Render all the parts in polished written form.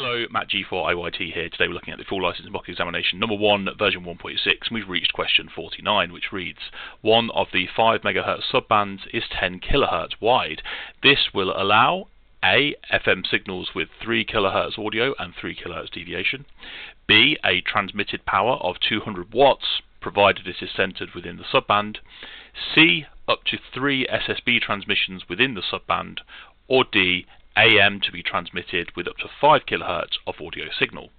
Hello, Matt G4IYT here. Today we're looking at the full license mock examination number 1, version 1.6, and we've reached question 49, which reads, one of the 5 MHz subbands is 10 kHz wide. This will allow A. FM signals with 3 kHz audio and 3 kHz deviation, B. a transmitted power of 200 watts, provided it is centered within the subband, C. up to 3 SSB transmissions within the subband, or D. AM to be transmitted with up to 5 kHz of audio signal.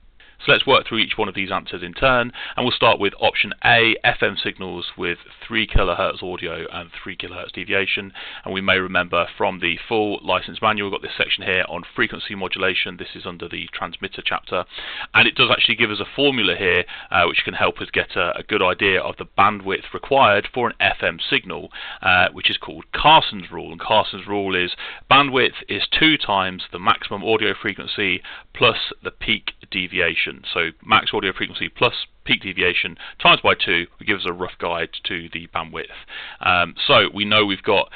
So let's work through each one of these answers in turn, and we'll start with option A, FM signals with 3 kHz audio and 3 kHz deviation. And we may remember from the full license manual, we've got this section here on frequency modulation. This is under the transmitter chapter, and it does actually give us a formula here which can help us get a good idea of the bandwidth required for an FM signal, which is called Carson's rule. And Carson's rule is bandwidth is 2 times the maximum audio frequency plus the peak deviation. So max audio frequency plus peak deviation times by 2 will give us a rough guide to the bandwidth. So we know we've got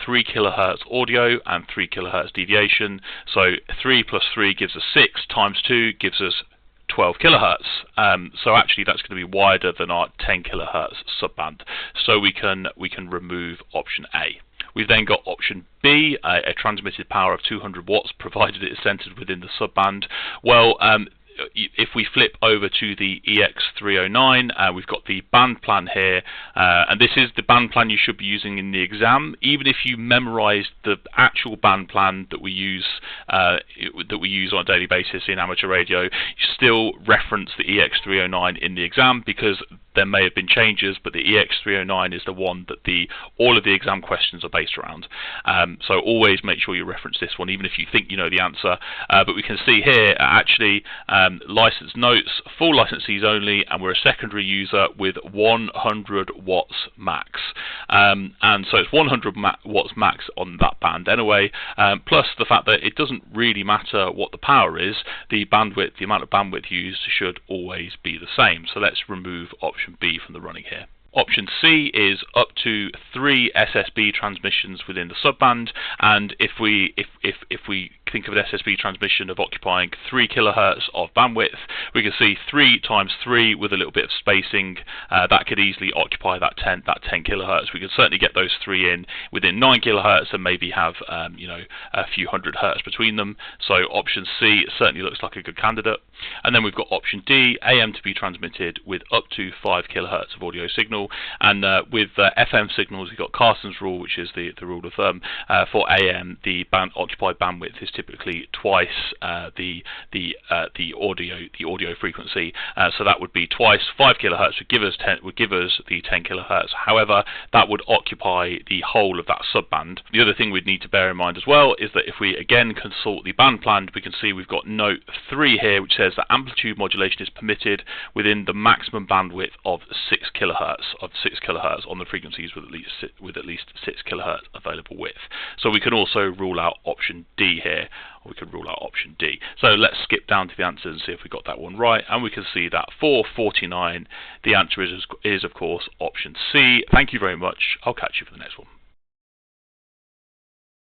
3 kHz audio and 3 kHz deviation. So 3 plus 3 gives us 6, times 2 gives us 12 kHz. So actually that's going to be wider than our 10 kHz subband. So we can remove option A. We've then got option B, a transmitted power of 200 watts, provided it is centered within the subband. Well, if we flip over to the EX309, we've got the band plan here, and this is the band plan you should be using in the exam. Even if you memorized the actual band plan that we use on a daily basis in amateur radio, you still reference the EX309 in the exam, because there may have been changes, but the EX309 is the one that all of the exam questions are based around. So always make sure you reference this one, even if you think you know the answer. But we can see here, actually, license notes, full licensees only, and we're a secondary user with 100 watts max. And so it's 100 watts max on that band anyway, plus the fact that it doesn't really matter what the power is, the bandwidth, the amount of bandwidth used should always be the same. So let's remove option B from the running here. Option C is up to 3 SSB transmissions within the subband, and if we think of an SSB transmission of occupying 3 kHz of bandwidth, we can see 3 times 3 with a little bit of spacing. That could easily occupy that 10 kHz. We can certainly get those 3 in within 9 kHz and maybe have a few hundred hertz between them. So option C certainly looks like a good candidate. And then we've got option D, AM to be transmitted with up to 5 kHz of audio signal. And with FM signals, we've got Carson's rule, which is the rule of thumb. For AM, the occupied bandwidth is typically twice the audio frequency. So that would be twice 5 kHz would give us the 10 kHz. However, that would occupy the whole of that subband. The other thing we'd need to bear in mind as well is that if we again consult the band plan, we can see we've got note 3 here, which says that amplitude modulation is permitted within the maximum bandwidth of 6 kHz on the frequencies with at least 6 kHz available width. So we can also rule out option D here, or we can rule out option D. So let's skip down to the answers and see if we got that one right, and we can see that for 49 the answer is of course option C. Thank you very much. I'll catch you for the next one.